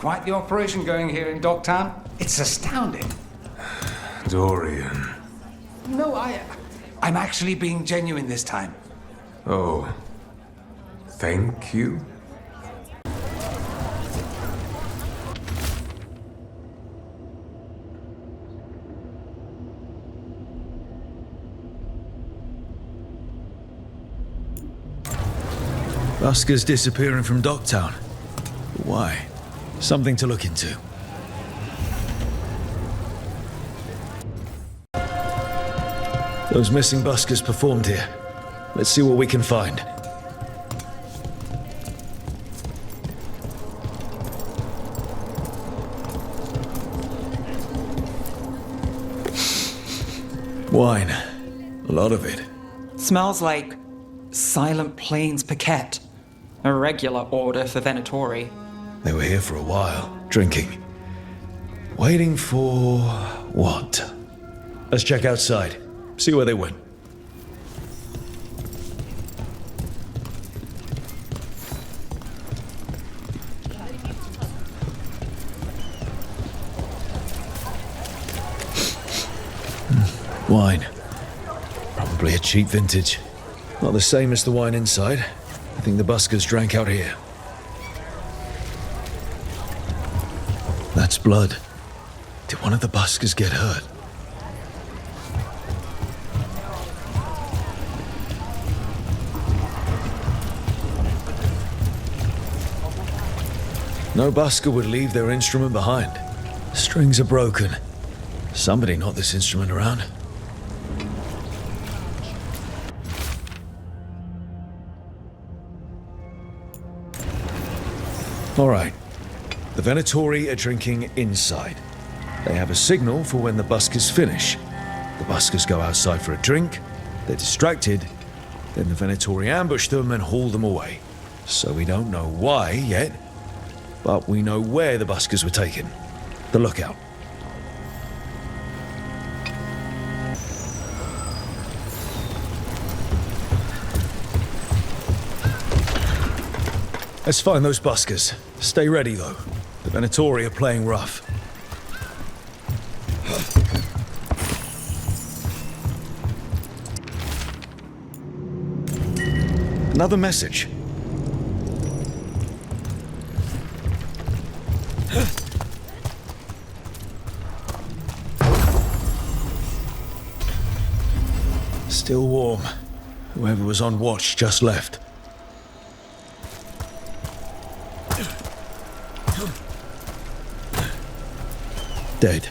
Quite the operation going here in Dogtown. It's astounding. Dorian. No, I'm actually being genuine this time. Oh. Thank you. Buskers disappearing from Dogtown. Why? Something to look into. Those missing buskers performed here. Let's see what we can find. Wine. A lot of it. Smells like Silent Plains Paquette. A regular order for Venatori. They were here for a while, drinking. Waiting for what? Let's check outside. See where they went. Wine. Probably a cheap vintage. Not the same as the wine inside. I think the buskers drank out here. That's blood. Did one of the buskers get hurt? No busker would leave their instrument behind. Strings are broken. Somebody knocked this instrument around. All right. The Venatori are drinking inside. They have a signal for when the buskers finish. The buskers go outside for a drink, they're distracted, then the Venatori ambush them and haul them away. So we don't know why yet, but we know where the buskers were taken. The lookout. Let's find those buskers. Stay ready, though. The Venatori are playing rough. Another message. Still warm. Whoever was on watch just left. Dead.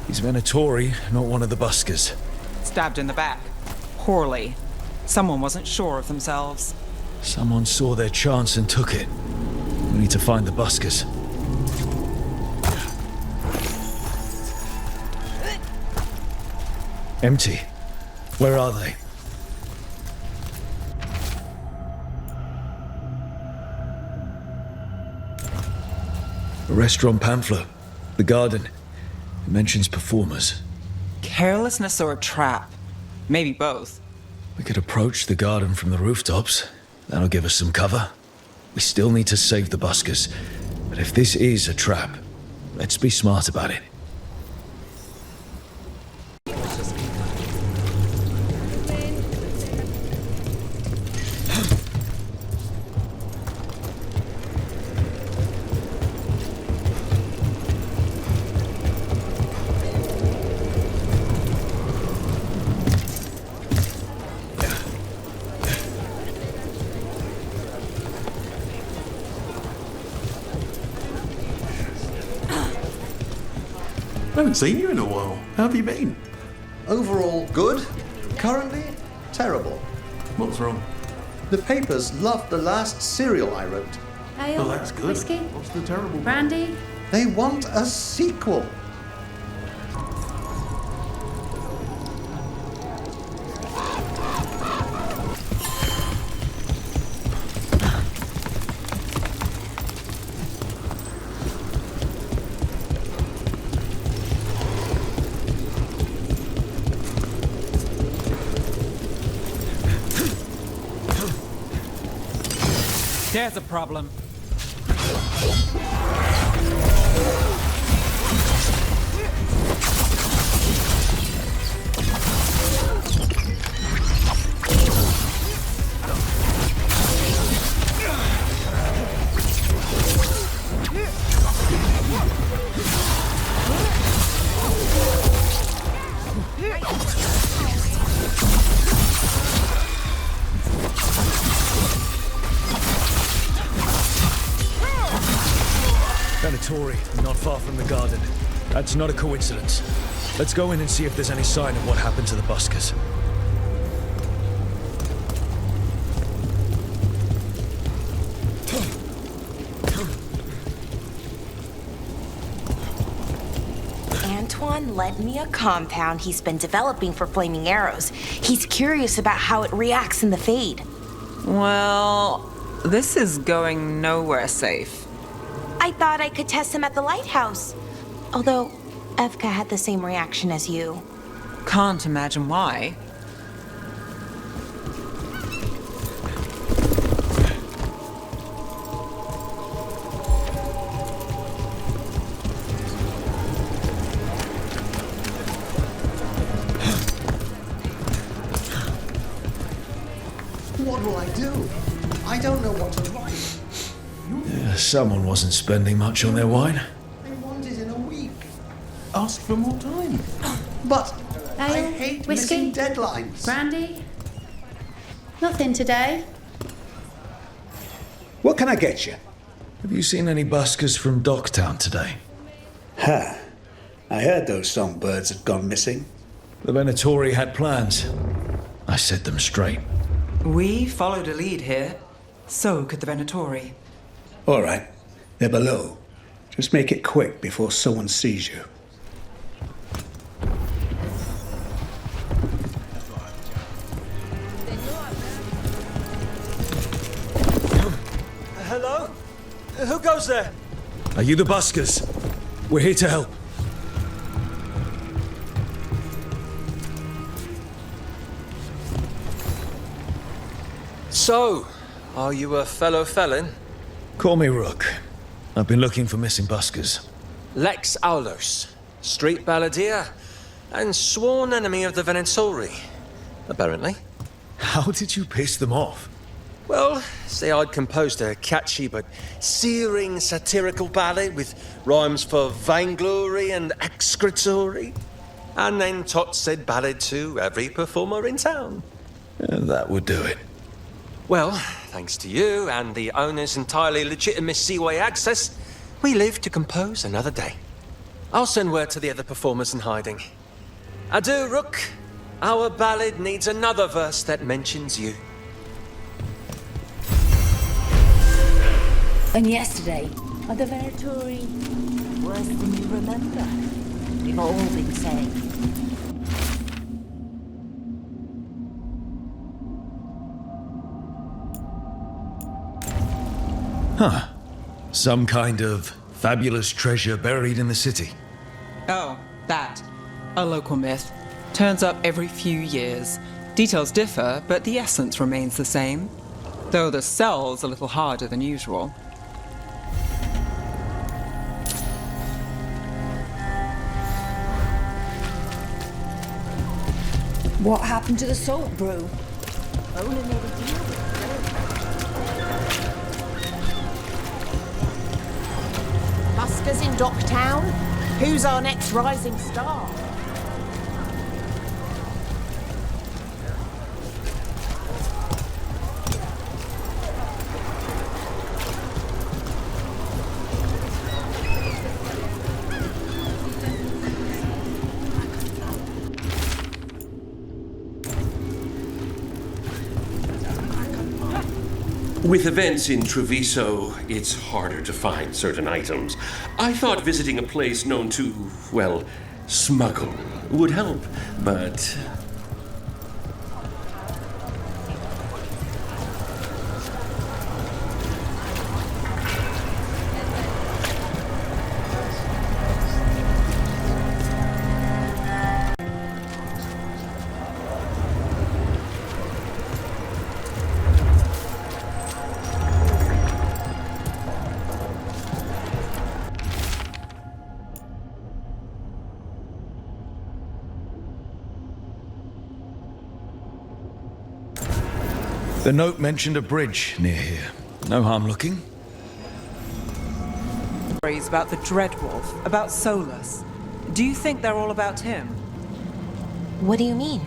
He's Venatori, not one of the buskers. Stabbed in the back. Poorly. Someone wasn't sure of themselves. Someone saw their chance and took it. We need to find the buskers. Empty. Where are they? A restaurant pamphlet. The garden. It mentions performers. Carelessness or a trap? Maybe both. We could approach the garden from the rooftops. That'll give us some cover. We still need to save the buskers. But if this is a trap, let's be smart about it. I haven't seen you in a while. How have you been? Overall, good. Currently, terrible. What's wrong? The papers loved the last serial I wrote. Well, that's good. Whiskey, What's the terrible bit? brandy. They want a sequel. There's a problem. Not far from the garden. That's not a coincidence. Let's go in and see if there's any sign of what happened to the buskers. Antoine lent me a compound he's been developing for flaming arrows. He's curious about how it reacts in the Fade. Well, this is going nowhere safe. I thought I could test him at the lighthouse. Although, Evka had the same reaction as you. Can't imagine why. What will I do? I don't know what to write. Someone wasn't spending much on their wine. I want it in a week. Ask for more time. But I Ale, hate whiskey, missing deadlines. brandy. Nothing today. What can I get you? Have you seen any buskers from Docktown today? Ha! I heard those songbirds had gone missing. The Venatori had plans. I set them straight. We followed a lead here. So could the Venatori. All right, they're below. Just make it quick before someone sees you. Hello? Who goes there? Are you the buskers? We're here to help. So, are you a fellow felon? Call me Rook. I've been looking for missing buskers. Lex Aulos, street balladeer, and sworn enemy of the Venatori, apparently. How did you piss them off? Well, say I'd composed a catchy but searing satirical ballad with rhymes for vainglory and excretory, and then tot said ballad to every performer in town. That would do it. Well, thanks to you and the owner's entirely legitimate seaway access, we live to compose another day. I'll send word to the other performers in hiding. Adieu, Rook. Our ballad needs another verse that mentions you. And yesterday, are the Venatori worse than you remember? We've all been saying. Huh. Some kind of fabulous treasure buried in the city. Oh, that. A local myth. Turns up every few years. Details differ, but the essence remains the same. Though the sell's a little harder than usual. What happened to the salt brew? Only made a deal with Buskers in Docktown? Who's our next rising star? With events in Treviso, it's harder to find certain items. I thought visiting a place known to, well, smuggle would help, but... The note mentioned a bridge near here. No harm looking. Stories about the Dreadwolf, about Solus. Do you think they're all about him? What do you mean?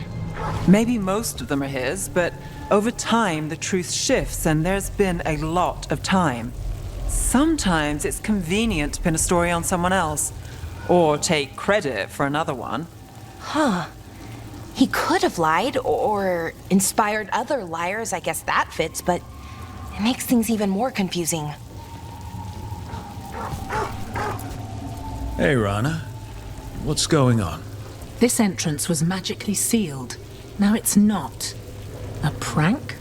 Maybe most of them are his, but over time the truth shifts and there's been a lot of time. Sometimes it's convenient to pin a story on someone else, or take credit for another one. Huh. He could have lied or inspired other liars, I guess that fits, but it makes things even more confusing. Hey, Rana. What's going on? This entrance was magically sealed. Now it's not. A prank?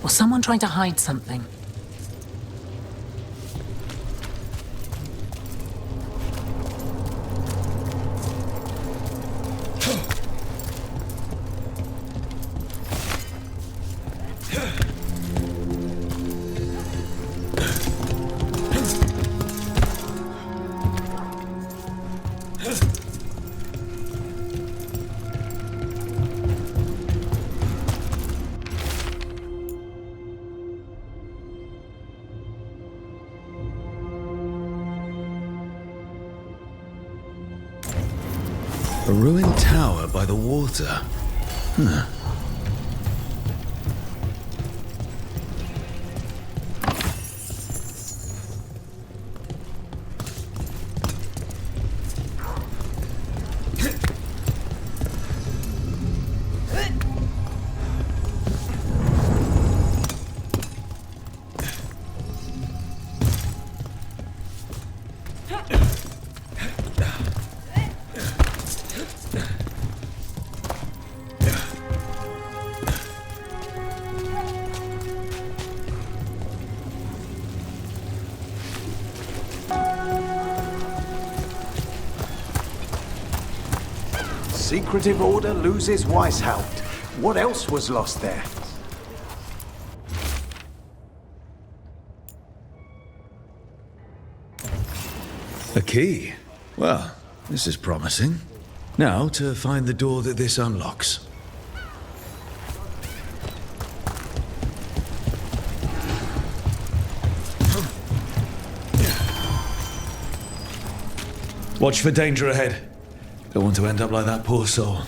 Or someone trying to hide something? A ruined tower by the water. Huh. Secretive Order loses Weishaupt. What else was lost there? A key. Well, this is promising. Now to find the door that this unlocks. Watch for danger ahead. Don't want to end up like that poor soul.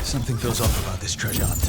Something feels off about this treasure hunt.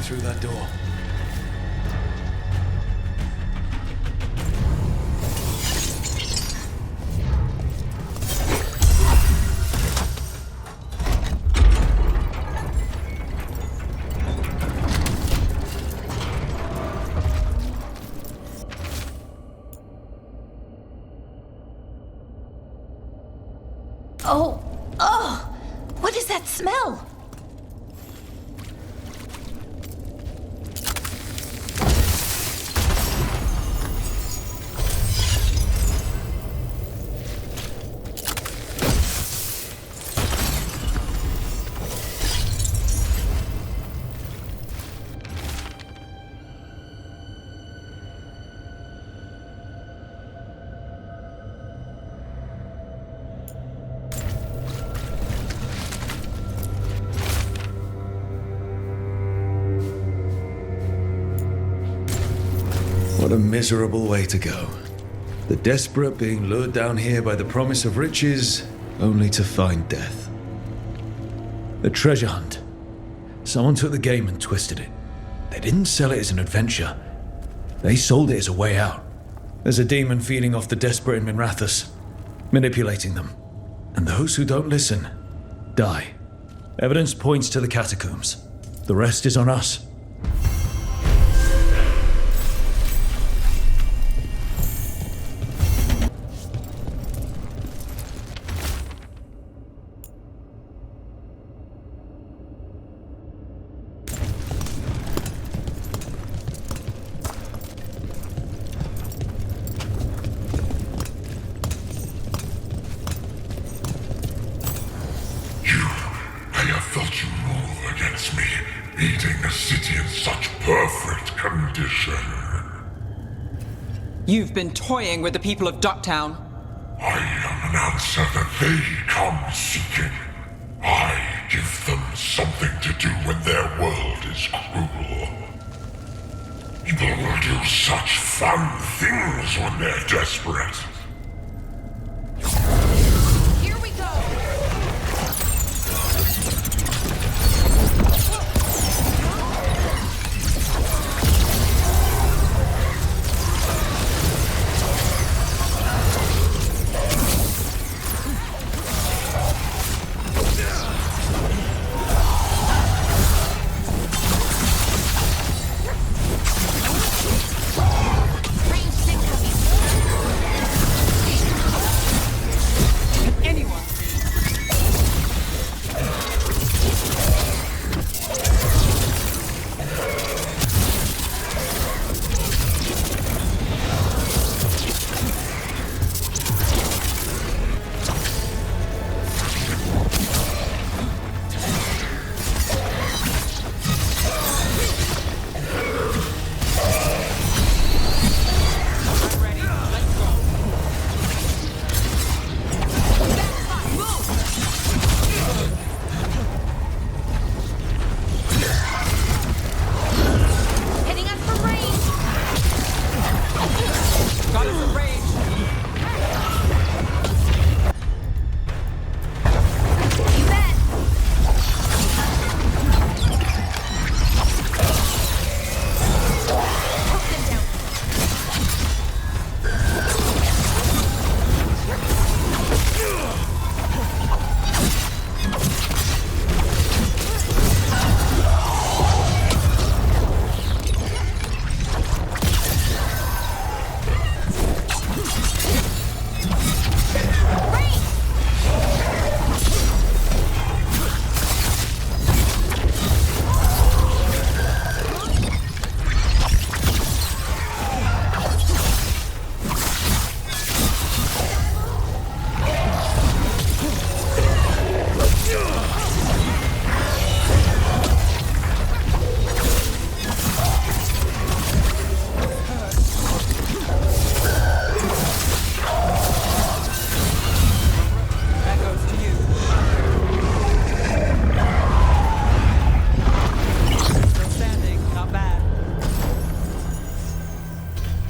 Through that door. Oh, what is that smell? What a miserable way to go. The desperate being lured down here by the promise of riches, only to find death. A treasure hunt. Someone took the game and twisted it. They didn't sell it as an adventure. They sold it as a way out. There's a demon feeding off the desperate in Minrathous, manipulating them. And those who don't listen, die. Evidence points to the catacombs. The rest is on us. You've been toying with the people of Ducktown. I am an answer that they come seeking. I give them something to do when their world is cruel. People will do such fun things when they're desperate. Here we go!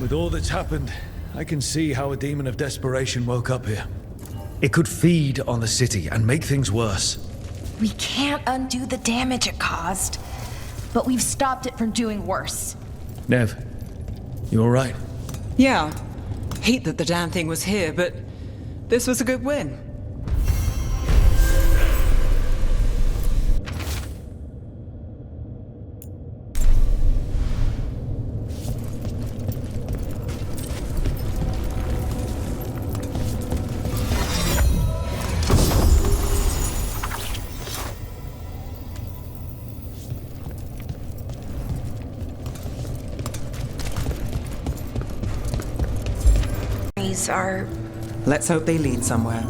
With all that's happened, I can see how a demon of desperation woke up here. It could feed on the city and make things worse. We can't undo the damage it caused, but we've stopped it from doing worse. Nev, you all right? Yeah. Hate that the damn thing was here, but this was a good win. Are... Let's hope they lead somewhere.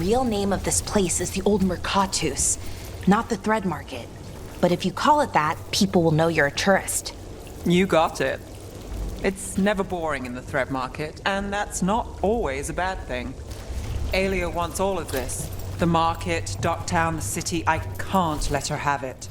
real name of this place is the Old Mercatus, not the Thread Market. But if you call it that, people will know you're a tourist. You got it. It's never boring in the Thread Market, and that's not always a bad thing. Alia wants all of this. The market, Docktown, the city. I can't let her have it.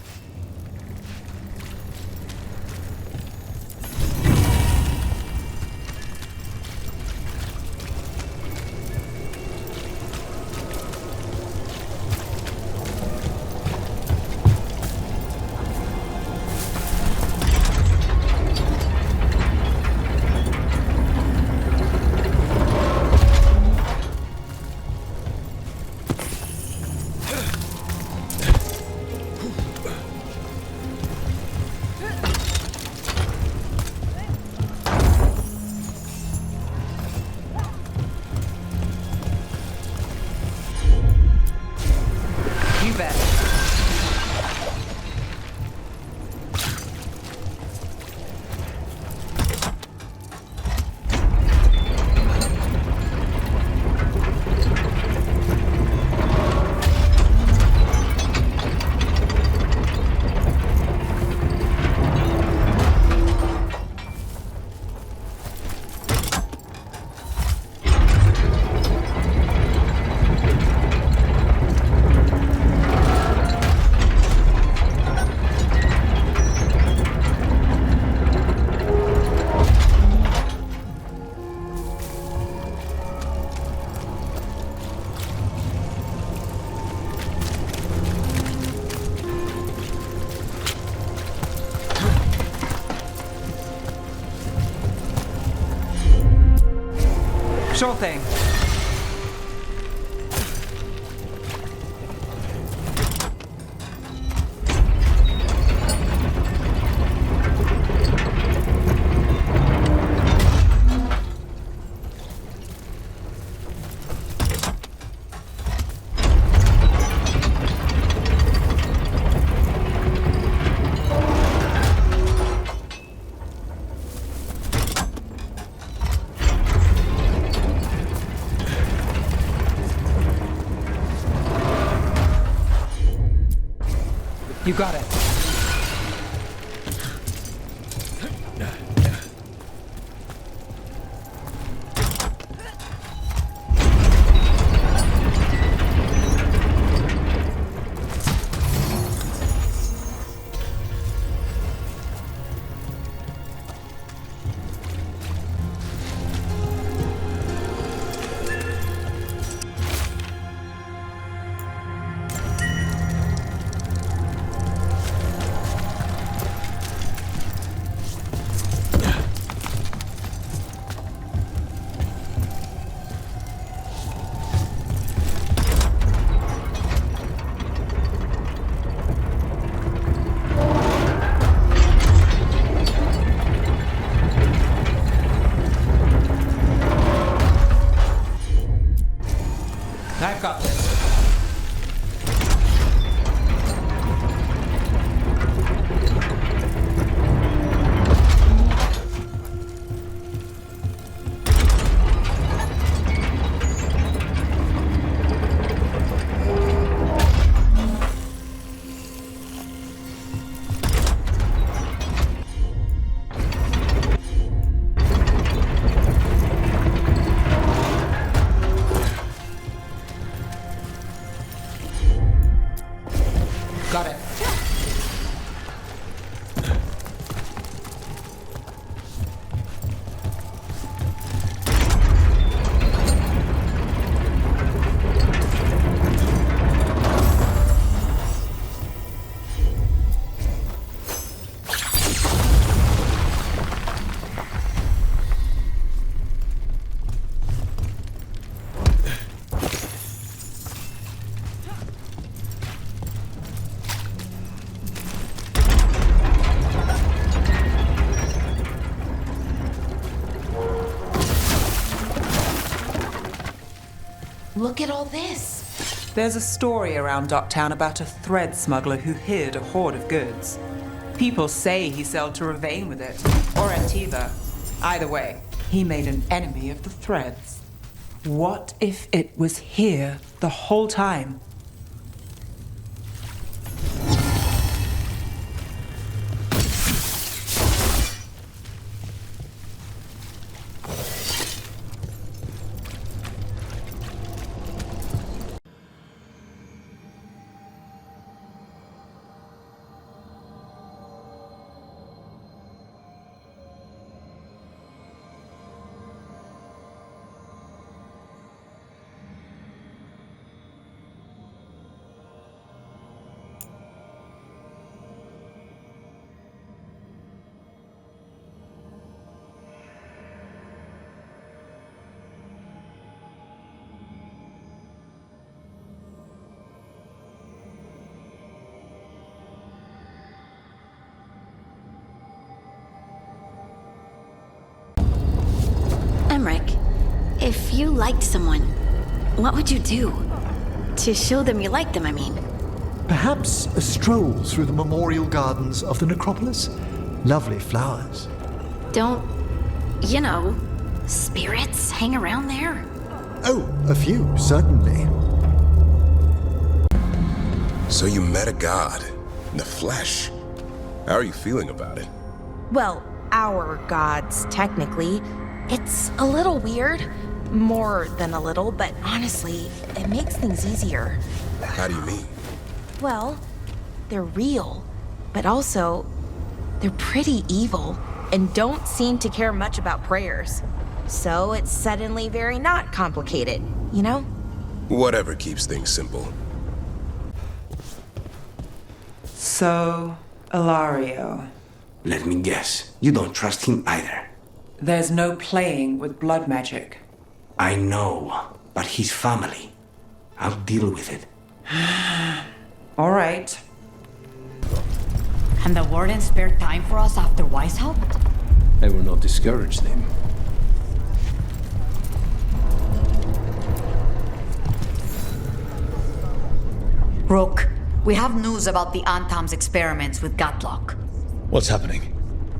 Sure thing. You got it. I've got this. Got it. Look at all this. There's a story around Docktown about a thread smuggler who hid a hoard of goods. People say he sailed to Ravane with it, or Antiva. Either way, he made an enemy of the threads. What if it was here the whole time? Emmerich, if you liked someone, what would you do? To show them you like them, I mean. Perhaps a stroll through the memorial gardens of the necropolis? Lovely flowers. Don't, spirits hang around there? Oh, a few, certainly. So you met a god, in the flesh. How are you feeling about it? Well, our gods, technically. It's a little weird. More than a little, but honestly, it makes things easier. How do you mean? Well, they're real, but also, they're pretty evil and don't seem to care much about prayers. So it's suddenly very not complicated, you know? Whatever keeps things simple. So, Ilario. Let me guess, you don't trust him either. There's no playing with blood magic. I know, but his family. I'll deal with it. All right. And the warden spared time for us after Weishaupt? I will not discourage them. Rook, we have news about the Antam's experiments with Gatlock. What's happening?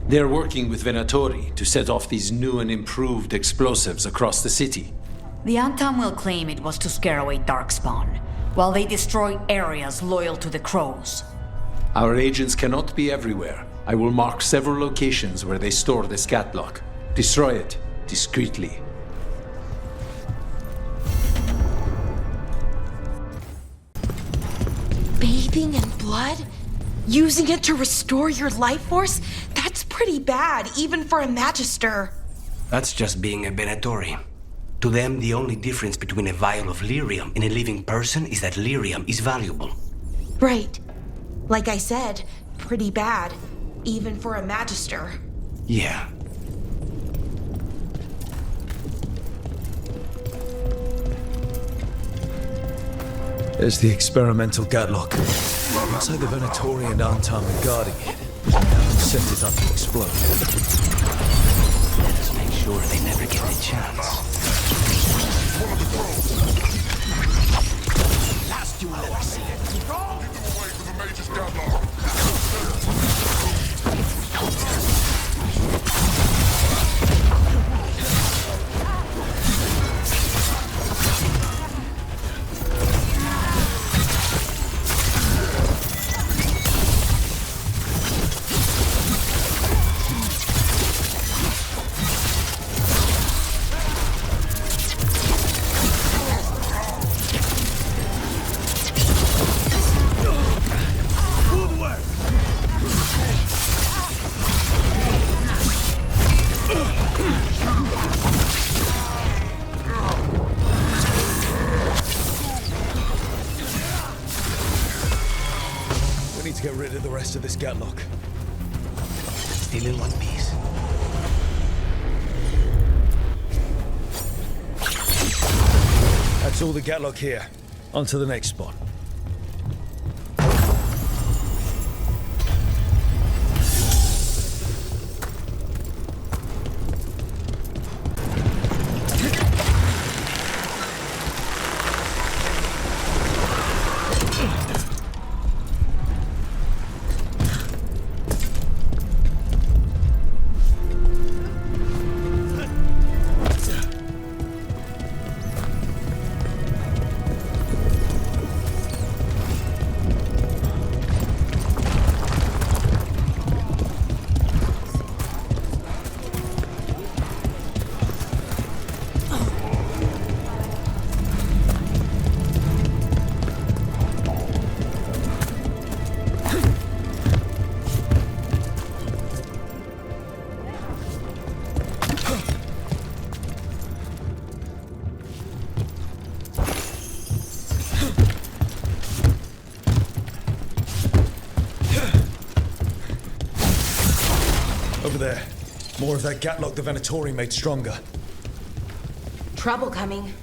They're working with Venatori to set off these new and improved explosives across the city. The Antam will claim it was to scare away Darkspawn, while they destroy areas loyal to the Crows. Our agents cannot be everywhere. I will mark several locations where they store this Gatlock. Destroy it, discreetly. Bathing in blood? Using it to restore your life force? That's pretty bad, even for a Magister. That's just being a Venatori. To them, the only difference between a vial of lyrium and a living person is that lyrium is valuable. Right. Like I said, pretty bad, even for a Magister. Yeah. There's the experimental Gatlock. Looks like the Venatori and Antam are guarding it. Now set it up to explode. Let us make sure they never get the chance. Last you will ever see it. Keep them away from the Mage's Gatlock. To get rid of the rest of this Gatlock. Still in one piece. That's all the Gatlock here. On to the next spot. Over there. More of that Gatlock the Venatori made stronger. Trouble coming.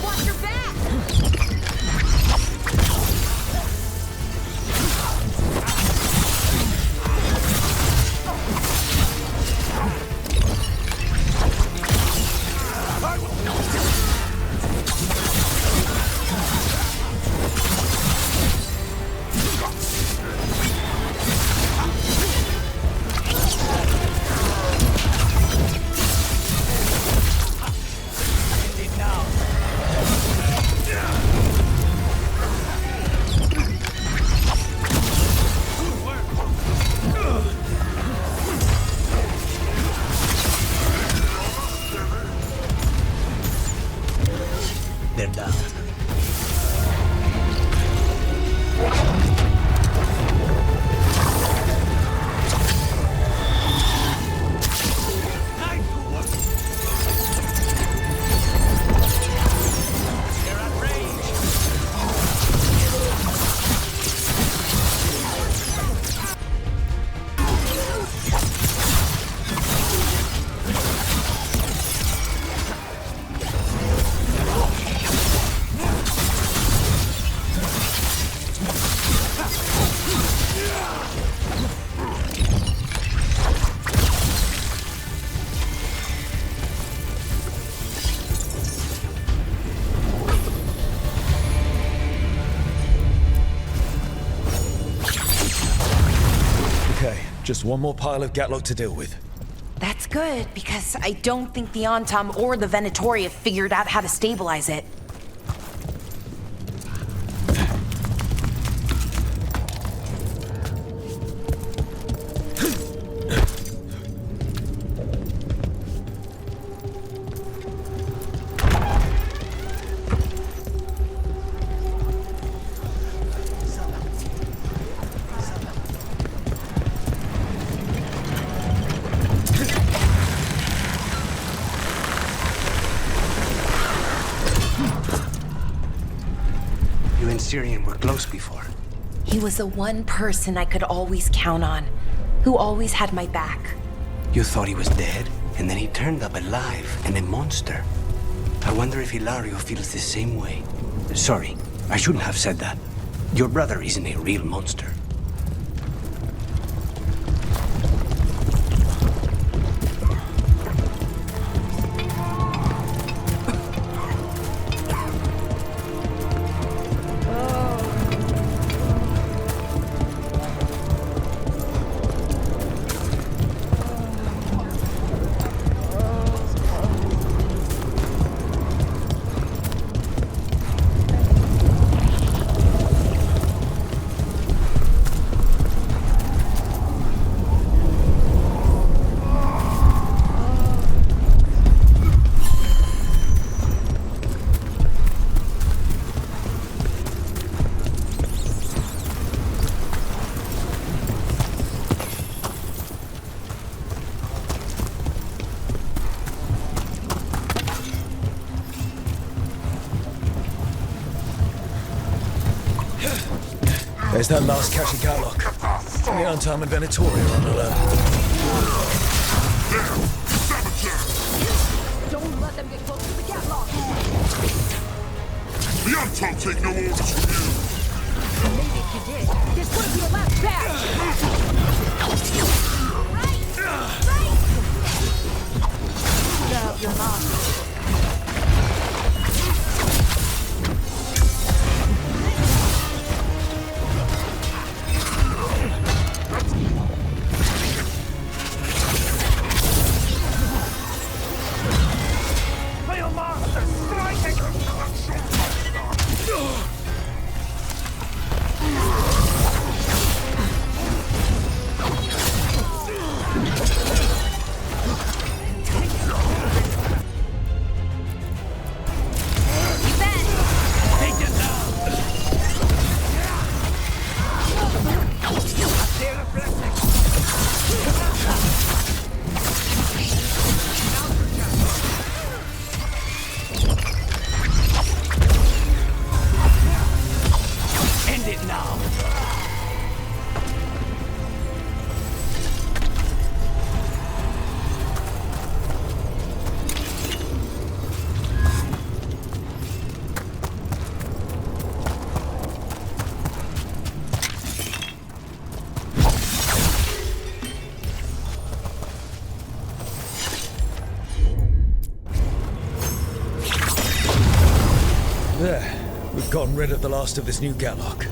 Watch your back! They're down. Just one more pile of Gatlock to deal with. That's good, because I don't think the Antom or the Venatori have figured out how to stabilize it. Syrian were close before. He was the one person I could always count on, who always had my back. You thought he was dead, and then he turned up alive and a monster. I wonder if Hilario feels the same way. Sorry, I shouldn't have said that. Your brother isn't a real monster. There's that last cache of Gatlock. The Antom and Venatori are on alert. Don't let them get close to the Gatlock! The Antom take no orders from you! Maybe if you did, this wouldn't be the last batch! Right! Out your mouth. gotten rid of the last of this new Gatlock.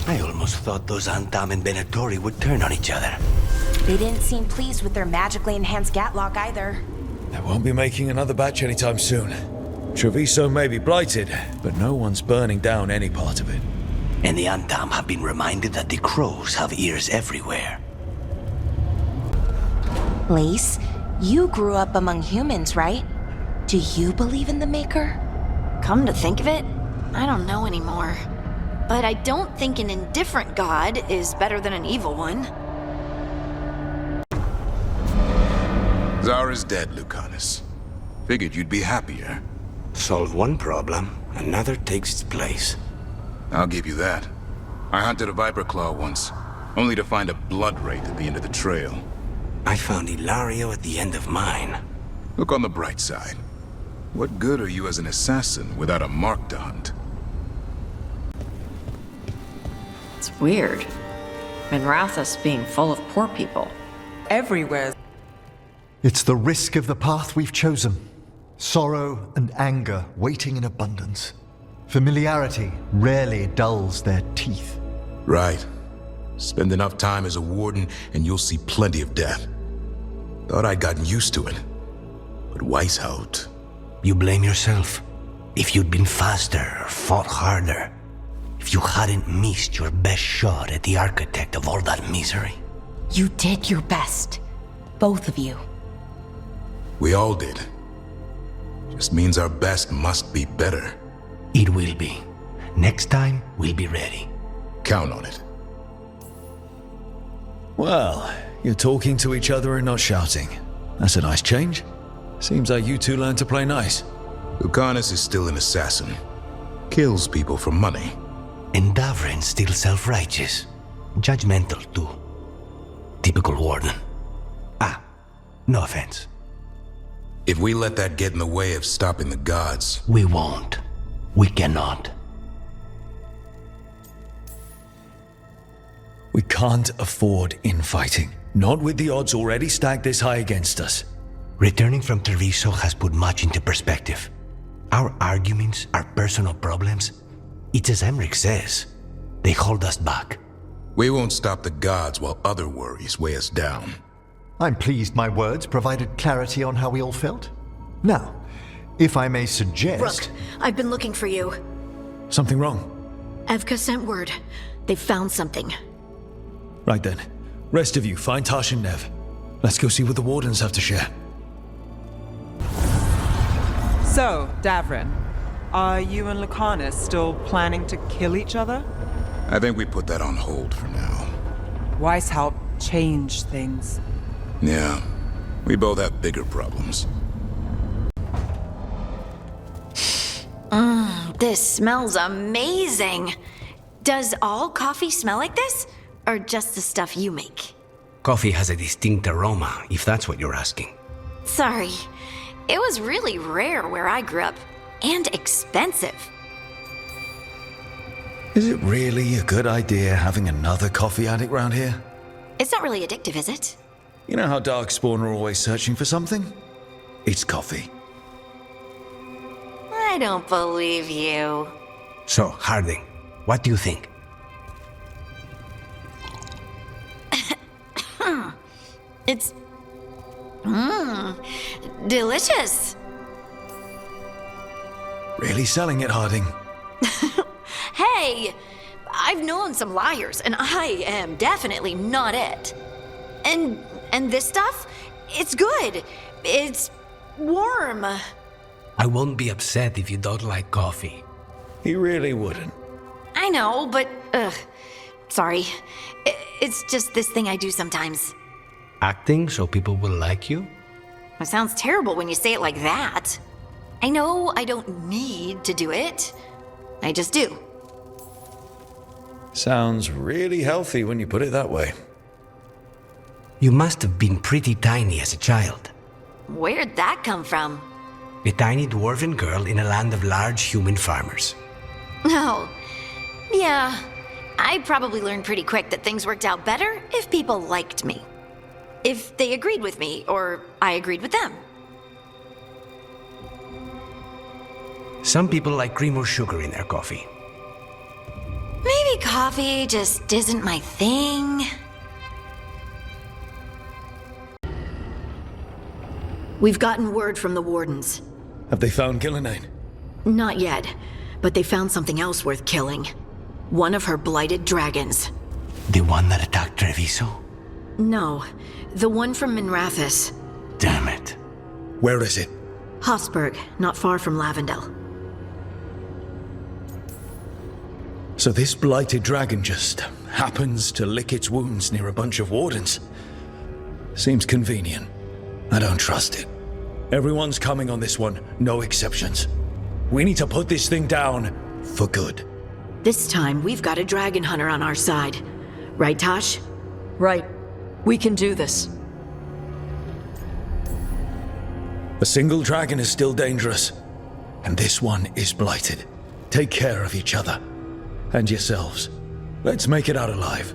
I almost thought those Antam and Venatori would turn on each other. They didn't seem pleased with their magically enhanced Gatlock either. They won't be making another batch anytime soon. Treviso may be blighted, but no one's burning down any part of it. And the Antam have been reminded that the crows have ears everywhere. Lace, you grew up among humans, right? Do you believe in the Maker? Come to think of it, I don't know anymore. But I don't think an indifferent god is better than an evil one. Zara's dead, Lucanus. Figured you'd be happier. Solve one problem, another takes its place. I'll give you that. I hunted a Viper Claw once, only to find a blood wraith at the end of the trail. I found Ilario at the end of mine. Look on the bright side. What good are you as an assassin without a mark to hunt? It's weird. Minrathous being full of poor people. Everywhere. It's the risk of the path we've chosen. Sorrow and anger waiting in abundance. Familiarity rarely dulls their teeth. Right. Spend enough time as a warden and you'll see plenty of death. Thought I'd gotten used to it. But Weishaupt... You blame yourself. If you'd been faster or fought harder. If you hadn't missed your best shot at the architect of all that misery. You did your best. Both of you. We all did. Just means our best must be better. It will be. Next time, we'll be ready. Count on it. Well, you're talking to each other and not shouting. That's a nice change. Seems like you two learned to play nice. Lucanus is still an assassin. Kills people for money. And Davrin's still self-righteous. Judgmental, too. Typical warden. No offense. If we let that get in the way of stopping the gods... We won't. We cannot. We can't afford infighting. Not with the odds already stacked this high against us. Returning from Treviso has put much into perspective. Our arguments, our personal problems, it's as Emmerich says. They hold us back. We won't stop the gods while other worries weigh us down. I'm pleased my words provided clarity on how we all felt. Now, if I may suggest... Rook, I've been looking for you. Something wrong? Evka sent word. They've found something. Right then. Rest of you, find Tash and Nev. Let's go see what the Wardens have to share. So, Davrin, are you and Lucanus still planning to kill each other? I think we put that on hold for now. Weishaupt changed things. Yeah, we both have bigger problems. This smells amazing. Does all coffee smell like this? Or just the stuff you make? Coffee has a distinct aroma, if that's what you're asking. Sorry. It was really rare where I grew up. And expensive. Is it really a good idea having another coffee addict round here? It's not really addictive, is it? You know how Darkspawn are always searching for something? It's coffee. I don't believe you. So, Harding, what do you think? It's... delicious. Really selling it, Harding. Hey, I've known some liars, and I am definitely not it. And this stuff, it's good. It's warm. I won't be upset if you don't like coffee. He really wouldn't. I know, but sorry. It's just this thing I do sometimes. Acting so people will like you? It sounds terrible when you say it like that. I know I don't need to do it. I just do. Sounds really healthy when you put it that way. You must have been pretty tiny as a child. Where'd that come from? A tiny dwarven girl in a land of large human farmers. Oh, yeah. I probably learned pretty quick that things worked out better if people liked me. If they agreed with me, or I agreed with them. Some people like cream or sugar in their coffee. coffee just isn't my thing. We've gotten word from the wardens. Have they found Gillenane? Not yet, but they found something else worth killing. One of her blighted dragons. The one that attacked Treviso? No, the one from Minrathous. Damn it. Where is it? Hofsburg, not far from Lavendel. So this blighted dragon just happens to lick its wounds near a bunch of wardens. Seems convenient. I don't trust it. Everyone's coming on this one, no exceptions. We need to put this thing down for good. This time, we've got a dragon hunter on our side. Right, Tosh? Right. We can do this. A single dragon is still dangerous, and this one is blighted. Take care of each other. And yourselves. Let's make it out alive.